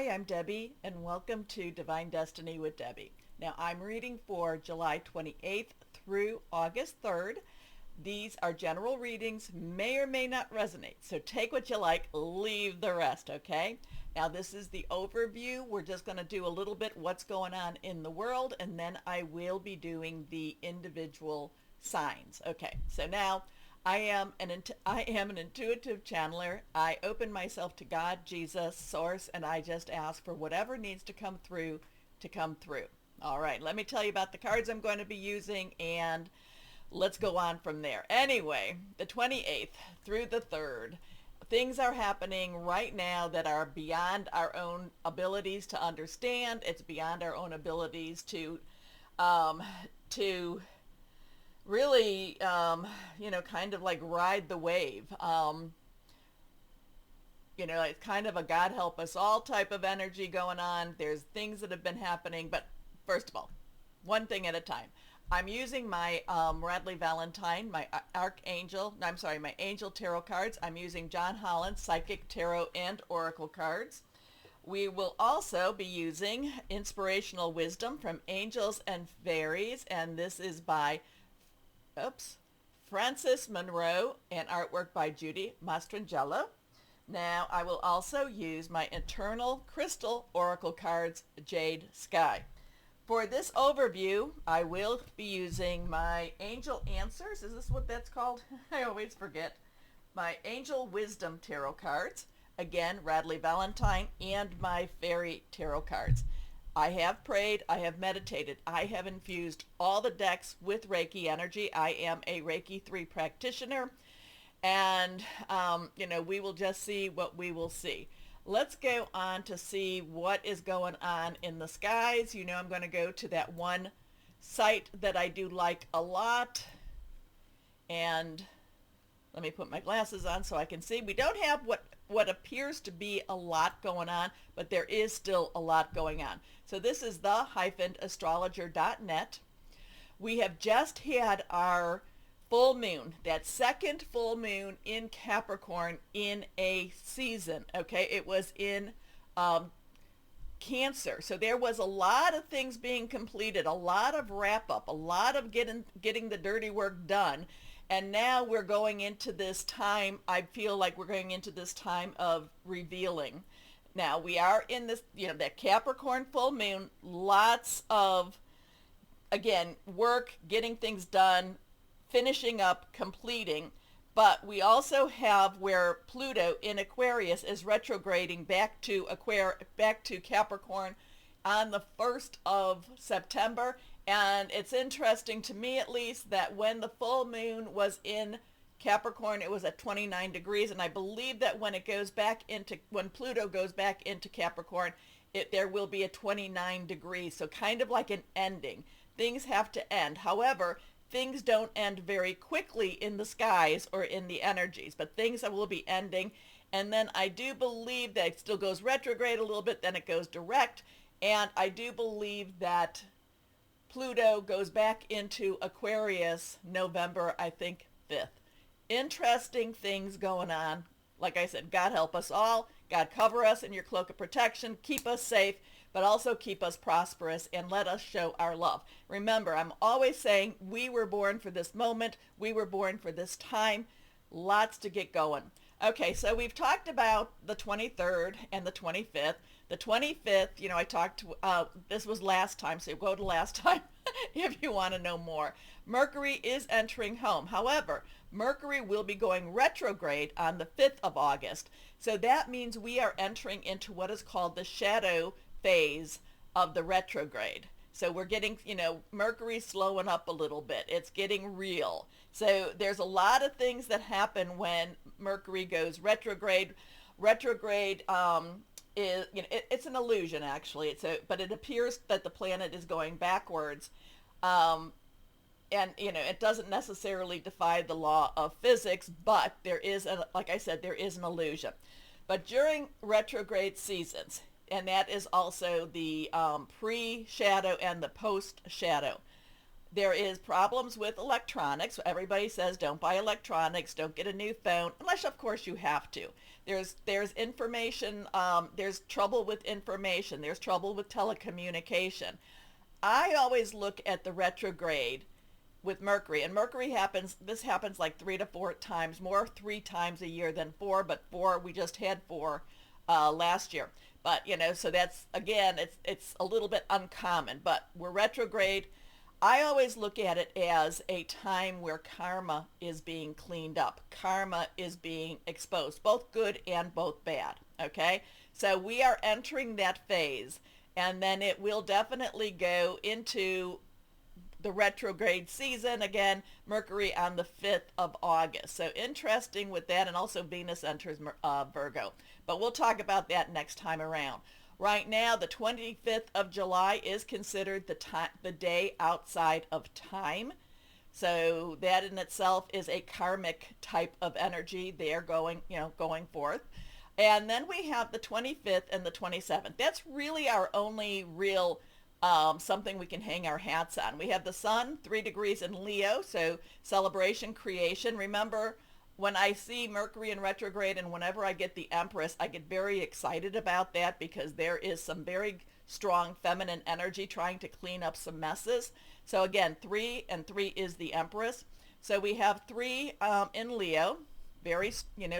Hi, I'm Debbie, and welcome to Divine Destiny with Debbie. Now, I'm reading for July 28th through August 3rd. These are general readings, may or may not resonate, so take what you like, leave the rest, okay? Now, this is the overview. We're just going to do a little bit what's going on in the world, and then I will be doing the individual signs. Okay, so now I am an intuitive channeler. I open myself to God, Jesus, Source, and I just ask for whatever needs to come through to come through. All right, let me tell you about the cards I'm going to be using, and let's go on from there. Anyway, the 28th through the 3rd, things are happening right now that are beyond our own abilities to understand. It's beyond our own abilities to really, kind of like ride the wave. It's kind of a God help us all type of energy going on. There's things that have been happening, but first of all, one thing at a time. I'm using my Radley Valentine, my my Angel Tarot cards. I'm using John Holland's Psychic Tarot and Oracle cards. We will also be using Inspirational Wisdom from Angels and Fairies, and this is by Frances Monroe, and artwork by Judy Mastrangelo. Now I will also use my Eternal Crystal Oracle cards, Jade Sky. For this overview, I will be using my Angel Answers. Is this what that's called? I always forget. My Angel Wisdom Tarot cards. Again, Radley Valentine, and my Fairy Tarot cards. I have prayed, I have meditated, I have infused all the decks with Reiki energy. I am a Reiki 3 practitioner, and we will just see what we will see. Let's go on to see what is going on in the skies. I'm going to go to that one site that I do like a lot, and let me put my glasses on so I can see. We don't have what appears to be a lot going on, but there is still a lot going on. So this is the-astrologer.net. We have just had our full moon, that second full moon in Capricorn in a season, okay? It was in Cancer. So there was a lot of things being completed, a lot of wrap up, a lot of getting the dirty work done. And now we're going into this time, I feel like we're going into this time of revealing. Now we are in this, that Capricorn full moon, lots of, again, work, getting things done, finishing up, completing. But we also have where Pluto in Aquarius is retrograding back to Capricorn on the 1st of September. And it's interesting to me, at least, that when the full moon was in Capricorn, it was at 29 degrees. And I believe that when Pluto goes back into Capricorn, there will be a 29 degrees. So kind of like an ending. Things have to end. However, things don't end very quickly in the skies or in the energies, but things will be ending. And then I do believe that it still goes retrograde a little bit, then it goes direct. And I do believe that Pluto goes back into Aquarius November, I think, 5th. Interesting things going on. Like I said, God help us all. God cover us in your cloak of protection. Keep us safe, but also keep us prosperous, and let us show our love. Remember, I'm always saying we were born for this moment. We were born for this time. Lots to get going. Okay, so we've talked about the 23rd and the 25th. The 25th, I talked, this was last time, so go to last time if you want to know more. Mercury is entering home. However, Mercury will be going retrograde on the 5th of August. So that means we are entering into what is called the shadow phase of the retrograde. So we're getting, Mercury slowing up a little bit. It's getting real. So there's a lot of things that happen when Mercury goes retrograde. Retrograde is, it's an illusion actually. But it appears that the planet is going backwards. And, it doesn't necessarily defy the law of physics, but like I said, there is an illusion. But during retrograde seasons, and that is also the pre-shadow and the post-shadow, There is problems with electronics. Everybody says don't buy electronics, don't get a new phone, unless of course you have to. There's information, there's trouble with information, there's trouble with telecommunication. I always look at the retrograde with Mercury, and Mercury happens, this happens like 3 to 4 times, more 3 times a year than four, but four, we just had four last year. But, so that's, again, it's a little bit uncommon, but we're retrograde. I always look at it as a time where karma is being cleaned up. Karma is being exposed, both good and both bad, okay? So we are entering that phase, and then it will definitely go into the retrograde season again, Mercury on the 5th of August. So interesting with that, and also Venus enters Virgo. But we'll talk about that next time around. Right now, the 25th of July is considered the day outside of time. So that in itself is a karmic type of energy there going forth. And then we have the 25th and the 27th. That's really our only real something we can hang our hats on. We have the sun, 3 degrees in Leo, so celebration, creation. Remember, when I see Mercury in retrograde and whenever I get the Empress, I get very excited about that because there is some very strong feminine energy trying to clean up some messes. So again, 3 and 3 is the Empress. So we have 3 in Leo, very,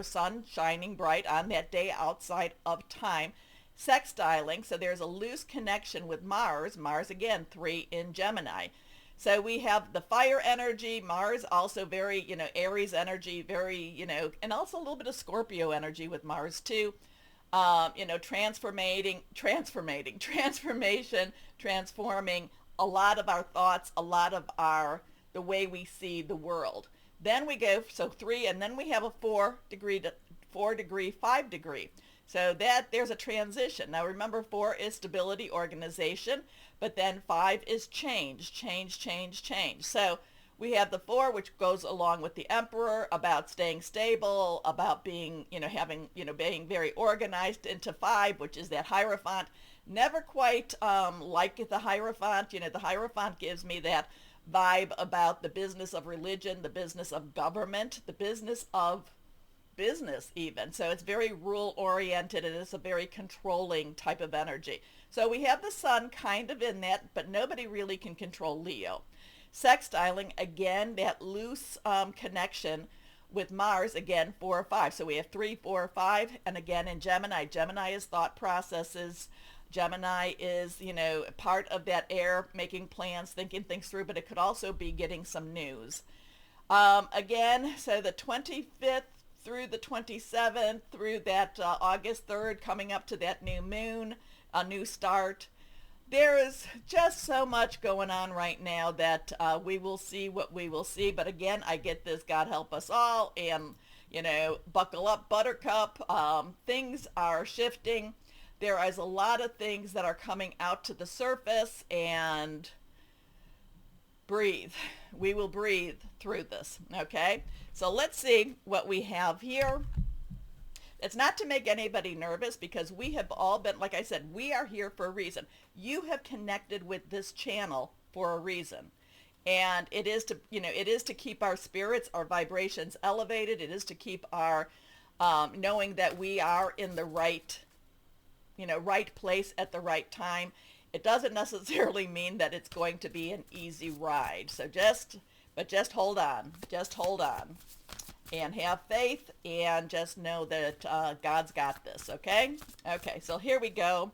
sun shining bright on that day outside of time. Sextiling, so there's a loose connection with Mars. Mars, again, 3 in Gemini. So we have the fire energy, Mars also very, Aries energy, very, and also a little bit of Scorpio energy with Mars too. Transformation, transforming a lot of our thoughts, a lot of the way we see the world. Then we go, so 3, and then we have a 4 degree, 5 degree. So there's a transition. Now remember, 4 is stability, organization, but then 5 is change. So we have the 4, which goes along with the Emperor, about staying stable, about being, being very organized, into 5, which is that Hierophant. Never quite like the Hierophant. The Hierophant gives me that vibe about the business of religion, the business of government, the business of business even. So it's very rule oriented and it's a very controlling type of energy. So we have the sun kind of in that, but nobody really can control Leo. Sextiling, again, that loose connection with Mars, again, 4 or 5. So we have 3, 4, 5, and again in Gemini. Gemini is thought processes. Gemini is, part of that air, making plans, thinking things through, but it could also be getting some news. Again, so the 25th through the 27th, through that August 3rd, coming up to that new moon, a new start. There is just so much going on right now that we will see what we will see. But again, I get this, God help us all, and, buckle up, Buttercup. Things are shifting. There is a lot of things that are coming out to the surface, and breathe. We will breathe through this, okay? So let's see what we have here. It's not to make anybody nervous because we have all been, like I said, we are here for a reason. You have connected with this channel for a reason. And it is to, it is to keep our spirits, our vibrations elevated. It is to keep our, knowing that we are in the right, right place at the right time. It doesn't necessarily mean that it's going to be an easy ride. So just hold on, and have faith, and just know that God's got this, okay? Okay, so here we go.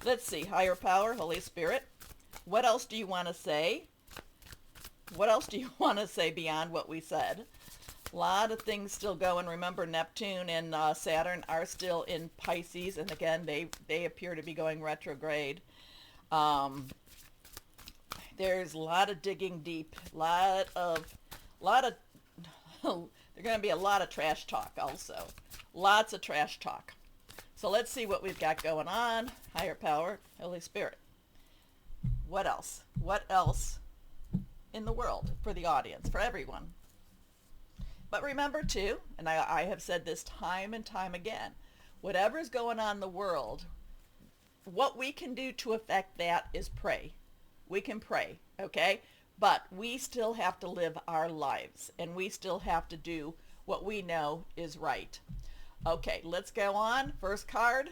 Let's see, higher power, Holy Spirit. What else do you want to say? What else do you want to say beyond what we said? A lot of things still going. Remember, Neptune and Saturn are still in Pisces, and again, they appear to be going retrograde. There's a lot of digging deep, lot of there's going to be a lot of trash talk also. Lots of trash talk. So let's see what we've got going on. Higher power, Holy Spirit. What else? What else in the world for the audience, for everyone? But remember too, and I have said this time and time again, whatever's going on in the world, what we can do to affect that is pray. We can pray, okay? But we still have to live our lives, and we still have to do what we know is right. Okay, let's go on. First card.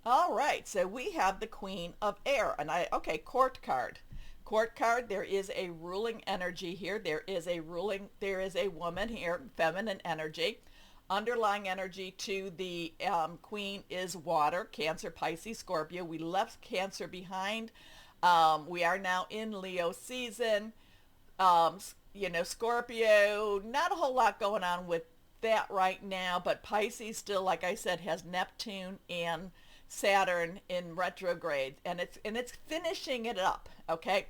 All right, so we have the Queen of Air, and okay, Court card. Court card, there is a ruling energy here. There is a woman here, feminine energy. Underlying energy to the Queen is water, Cancer, Pisces, Scorpio. We left Cancer behind. We are now in Leo season. Scorpio, not a whole lot going on with that right now, but Pisces still, like I said, has Neptune and Saturn in retrograde, and it's finishing it up. Okay,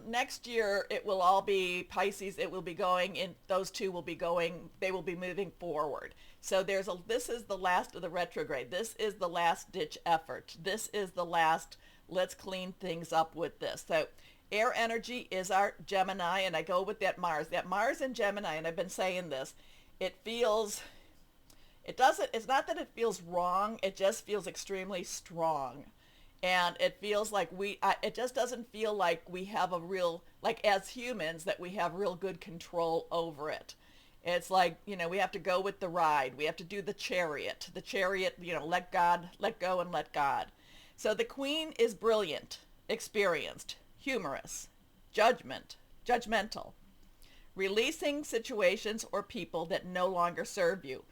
next year it will all be Pisces. It will be going in. Those two will be going. They will be moving forward. So this is the last of the retrograde. This is the last ditch effort. This is the last. Let's clean things up with this. So air energy is our Gemini, and I go with that Mars. That Mars in Gemini, and I've been saying this. It's not that it feels wrong, it just feels extremely strong. And it feels like it just doesn't feel like we have like as humans, that we have real good control over it. It's like, we have to go with the ride. We have to do the chariot. Let go and let God. So the Queen is brilliant, experienced, humorous, judgmental, releasing situations or people that no longer serve you.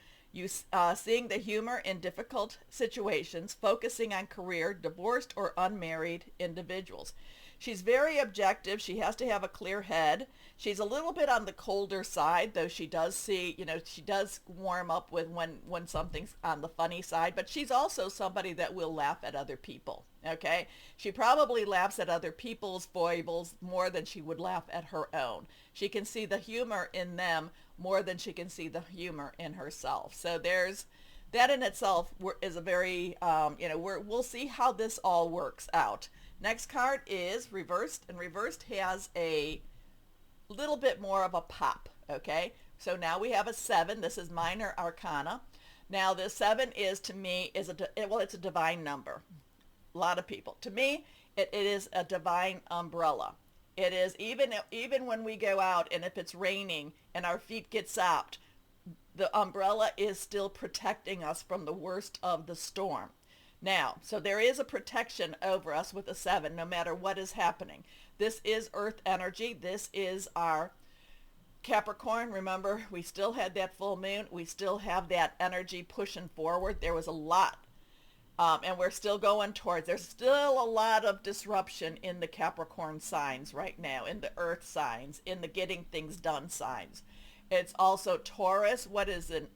Seeing the humor in difficult situations, focusing on career, divorced or unmarried individuals. She's very objective. She has to have a clear head. She's a little bit on the colder side, though she does she does warm up with when something's on the funny side, but she's also somebody that will laugh at other people, okay? She probably laughs at other people's foibles more than she would laugh at her own. She can see the humor in them more than she can see the humor in herself. So that in itself is a very, we'll see how this all works out. Next card is reversed, and reversed has a little bit more of a pop, okay? So now we have a 7. This is minor arcana. Now the 7 is, to me, it's a divine number. A lot of people. To me, it is a divine umbrella. It is, even when we go out and if it's raining and our feet get sopped, the umbrella is still protecting us from the worst of the storm. Now, so there is a protection over us with a 7, no matter what is happening. This is earth energy. This is our Capricorn. Remember, we still had that full moon. We still have that energy pushing forward. There was a lot. And we're still going towards, there's still a lot of disruption in the Capricorn signs right now, in the earth signs, in the getting things done signs. It's also Taurus. What is it?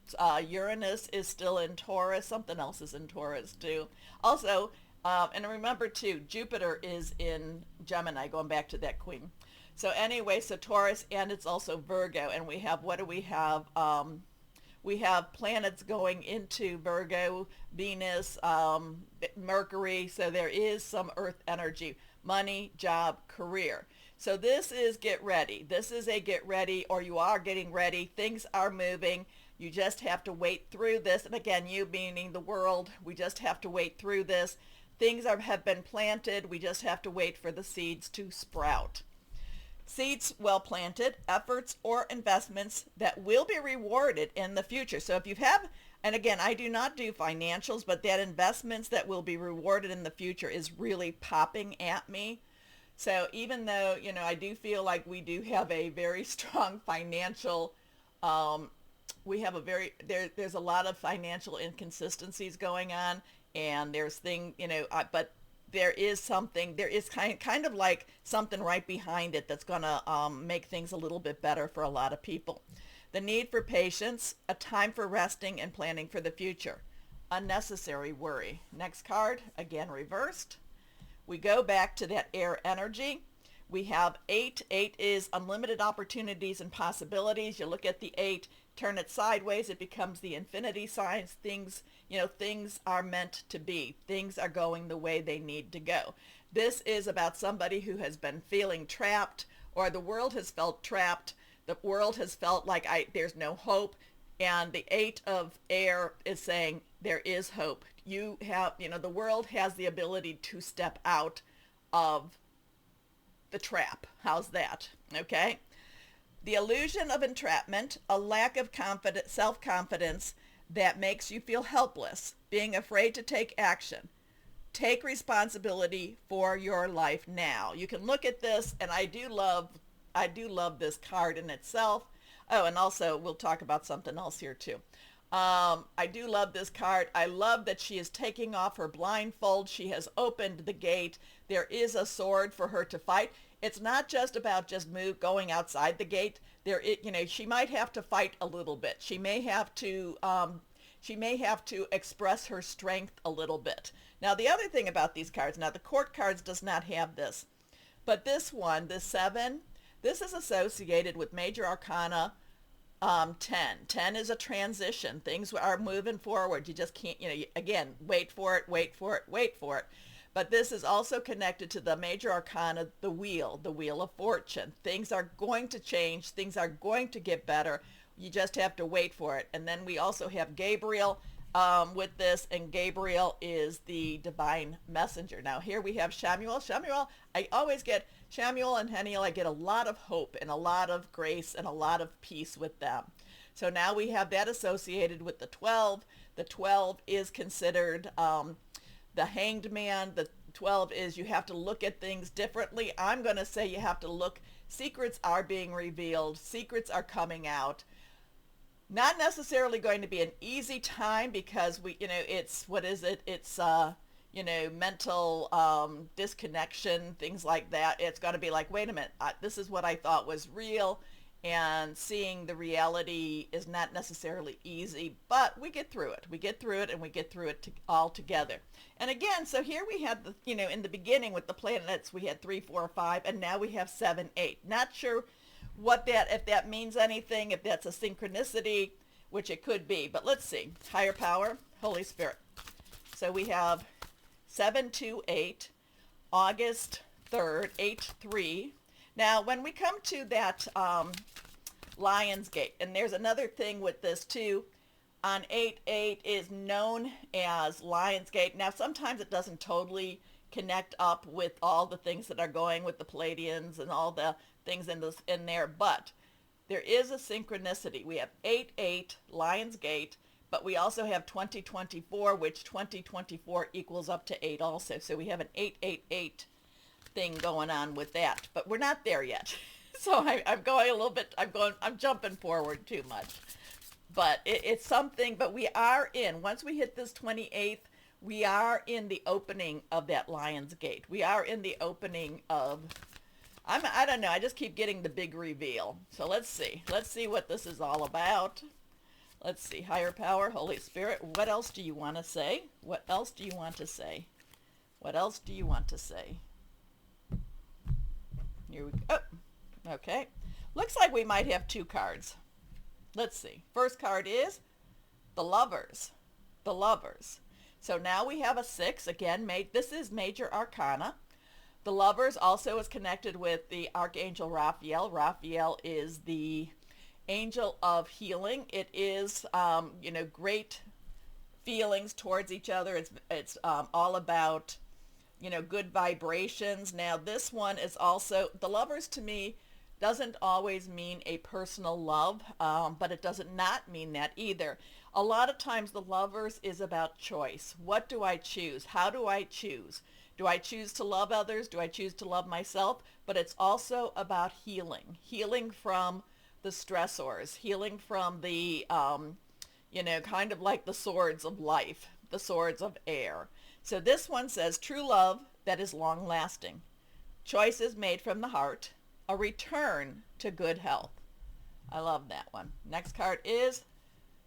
Uranus is still in Taurus. Something else is in Taurus too. Also, and remember too, Jupiter is in Gemini, going back to that Queen. So anyway, so Taurus, and it's also Virgo. And we have, what do we have? We have planets going into Virgo, Venus, Mercury. So there is some earth energy, money, job, career. So this is get ready. This is a get ready, or you are getting ready. Things are moving. You just have to wait through this. And again, you meaning the world, we just have to wait through this. Things have been planted. We just have to wait for the seeds to sprout. Seeds well planted, efforts or investments that will be rewarded in the future. So if you have, and again, I do not do financials, but that investments that will be rewarded in the future is really popping at me. So even though, I do feel like we do have a very strong financial, there's a lot of financial inconsistencies going on, and there's but there is kind of like something right behind it that's going to make things a little bit better for a lot of people. The need for patience, a time for resting and planning for the future. Unnecessary worry. Next card, again reversed. We go back to that air energy. We have 8. 8 is unlimited opportunities and possibilities. You look at the 8, turn it sideways, it becomes the infinity signs. Things are meant to be. Things are going the way they need to go. This is about somebody who has been feeling trapped, or the world has felt trapped. The world has felt like there's no hope. And the 8 of air is saying there is hope. The world has the ability to step out of the trap. How's that? Okay. The illusion of entrapment, a lack of self-confidence that makes you feel helpless, being afraid to take action. Take responsibility for your life now. You can look at this, and I do love this card in itself. Oh, and also we'll talk about something else here too. I do love this card. I love that she is taking off her blindfold. She has opened the gate. There is a sword for her to fight. It's not just about just going outside the gate. She might have to fight a little bit. She may have to express her strength a little bit. Now, the other thing about these cards, now the court cards does not have this, but this one, this 7, this is associated with Major Arcana 10. 10 is a transition. Things are moving forward. You just can't, again, wait for it, wait for it, wait for it. But this is also connected to the Major Arcana, the Wheel of Fortune. Things are going to change. Things are going to get better. You just have to wait for it. And then we also have Gabriel with this, and Gabriel is the divine messenger. Now here we have Shamuel. I always get Shamuel and Heniel. I get a lot of hope and a lot of grace and a lot of peace with them. So now we have that associated with the 12. The 12 is considered the Hanged Man. The 12 is you have to look at things differently. I'm going to say you have to look. Secrets are being revealed. Secrets are coming out. Not necessarily going to be an easy time because it's, what is it? It's, mental disconnection, things like that. It's got to be like, wait a minute, this is what I thought was real. And seeing the reality is not necessarily easy, but we get through it. We get through it, and we get through it all together. And again, so here we had in the beginning with the planets, we had 3, 4, 5, and now we have 7, 8. Not sure if that means anything, if that's a synchronicity, which it could be. But let's see. Higher power, Holy Spirit. So we have 728, August 3rd, 8-3. Now, when we come to that Lionsgate, and there's another thing with this too, on 8-8 is known as Lionsgate. Now, sometimes it doesn't totally connect up with all the things that are going with the Palladians and all the things in there, but there is a synchronicity. We have 8-8, Lionsgate, but we also have 2024, which 2024 equals up to 8 also. So we have an 8-8-8 thing going on with that, but we're not there yet. So I'm going a little bit, I'm jumping forward too much. But it's something, but we are once we hit this 28th, we are in the opening of that Lionsgate. We are in the opening of, I don't know, I just keep getting the big reveal. So let's see what this is all about. Let's see, higher power, Holy Spirit, what else do you want to say? What else do you want to say? What else do you want to say? Here we go. Oh, okay. Looks like we might have 2 cards. Let's see. First card is the Lovers. The Lovers. So now we have a 6. Again, this is Major Arcana. The Lovers also is connected with the Archangel Raphael. Raphael is the angel of healing. It is, great feelings towards each other. It's all about, good vibrations. Now, this one is also, the Lovers to me doesn't always mean a personal love, but it doesn't not mean that either. A lot of times the Lovers is about choice. What do I choose? How do I choose? Do I choose to love others? Do I choose to love myself? But it's also about healing. Healing from the stressors. Healing from the, kind of like the swords of life. The swords of air. So this one says, true love that is long-lasting. Choices made from the heart. A return to good health. I love that one. Next card is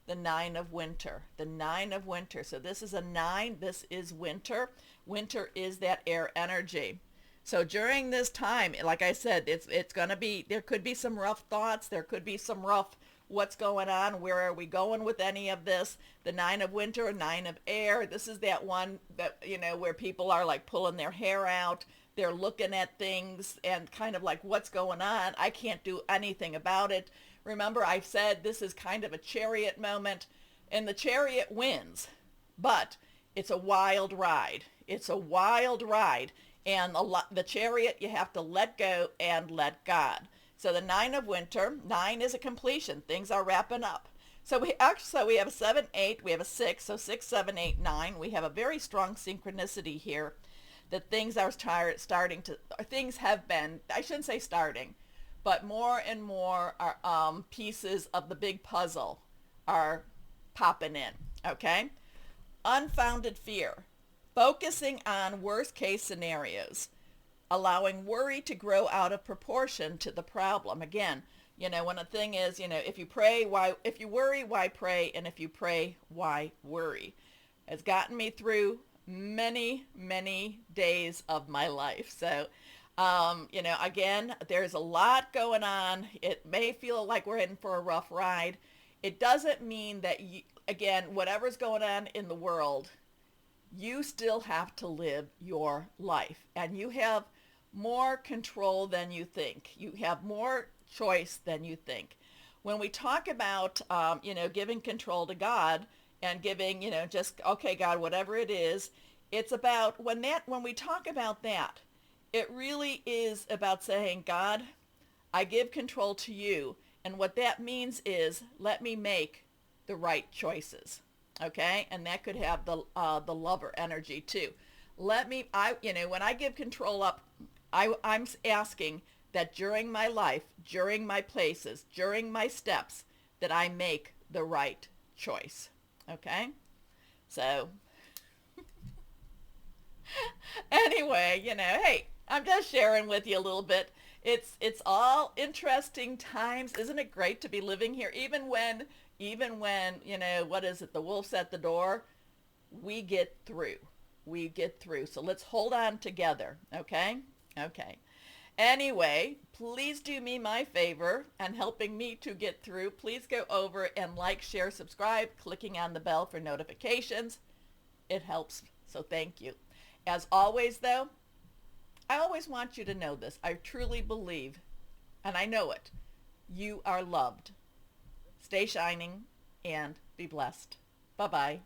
the 9 of Winter. The 9 of Winter. So this is a 9. This is winter. Winter is that air energy. So during this time, like I said, it's going to be, there could be some rough thoughts. There could be some rough, what's going on? Where are we going with any of this? The 9 of Winter, 9 of air. This is that one that, where people are like pulling their hair out. They're looking at things and kind of like, what's going on? I can't do anything about it. Remember, I said this is kind of a Chariot moment, and the Chariot wins, but it's a wild ride. It's a wild ride, And the Chariot, you have to let go and let God. So the Nine of Winter, 9 is a completion. Things are wrapping up. So we have a 7, 8, we have a 6, so 6, 7, 8, 9. We have a very strong synchronicity here that things are starting to, things have been, I shouldn't say starting, but more and more are, pieces of the big puzzle are popping in, okay? Unfounded fear, focusing on worst case scenarios, allowing worry to grow out of proportion to the problem. Again, when a thing is, if you worry, why pray? And if you pray, why worry? Has gotten me through many, many days of my life. So, again, there's a lot going on. It may feel like we're in for a rough ride. It doesn't mean that, again, whatever's going on in the world, you still have to live your life. And you have more control than you think. You have more choice than you think. When we talk about, giving control to God and giving, just, okay, God, whatever it is, it's about when we talk about that, it really is about saying, God, I give control to you. And what that means is, let me make the right choices. Okay. And that could have the lover energy too. When I give control up, I'm asking that during my life, during my places, during my steps, that I make the right choice. Okay? So, anyway, hey, I'm just sharing with you a little bit. It's all interesting times. Isn't it great to be living here? Even when, what is it? The wolf's at the door. We get through. We get through. So let's hold on together. Okay? Okay. Anyway, please do me my favor and helping me to get through. Please go over and like, share, subscribe, clicking on the bell for notifications. It helps. So thank you. As always, though, I always want you to know this. I truly believe, and I know it, you are loved. Stay shining and be blessed. Bye-bye.